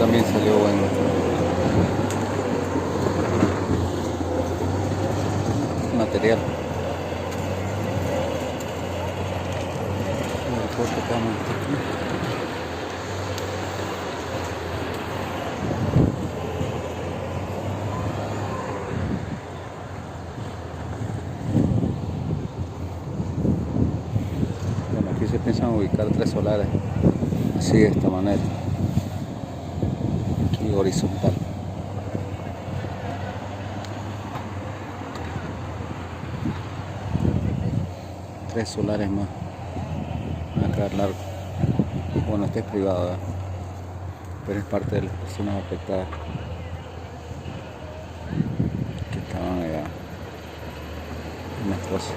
también salió bueno. Material. El corte que vamos a meter aquí. Bueno, aquí se piensan ubicar 3 solares, así de esta manera, aquí horizontal. Tres solares más, van a quedar largo. Bueno, este es privado, ¿verdad? Pero es parte de las personas afectadas que estaban allá en las cosas.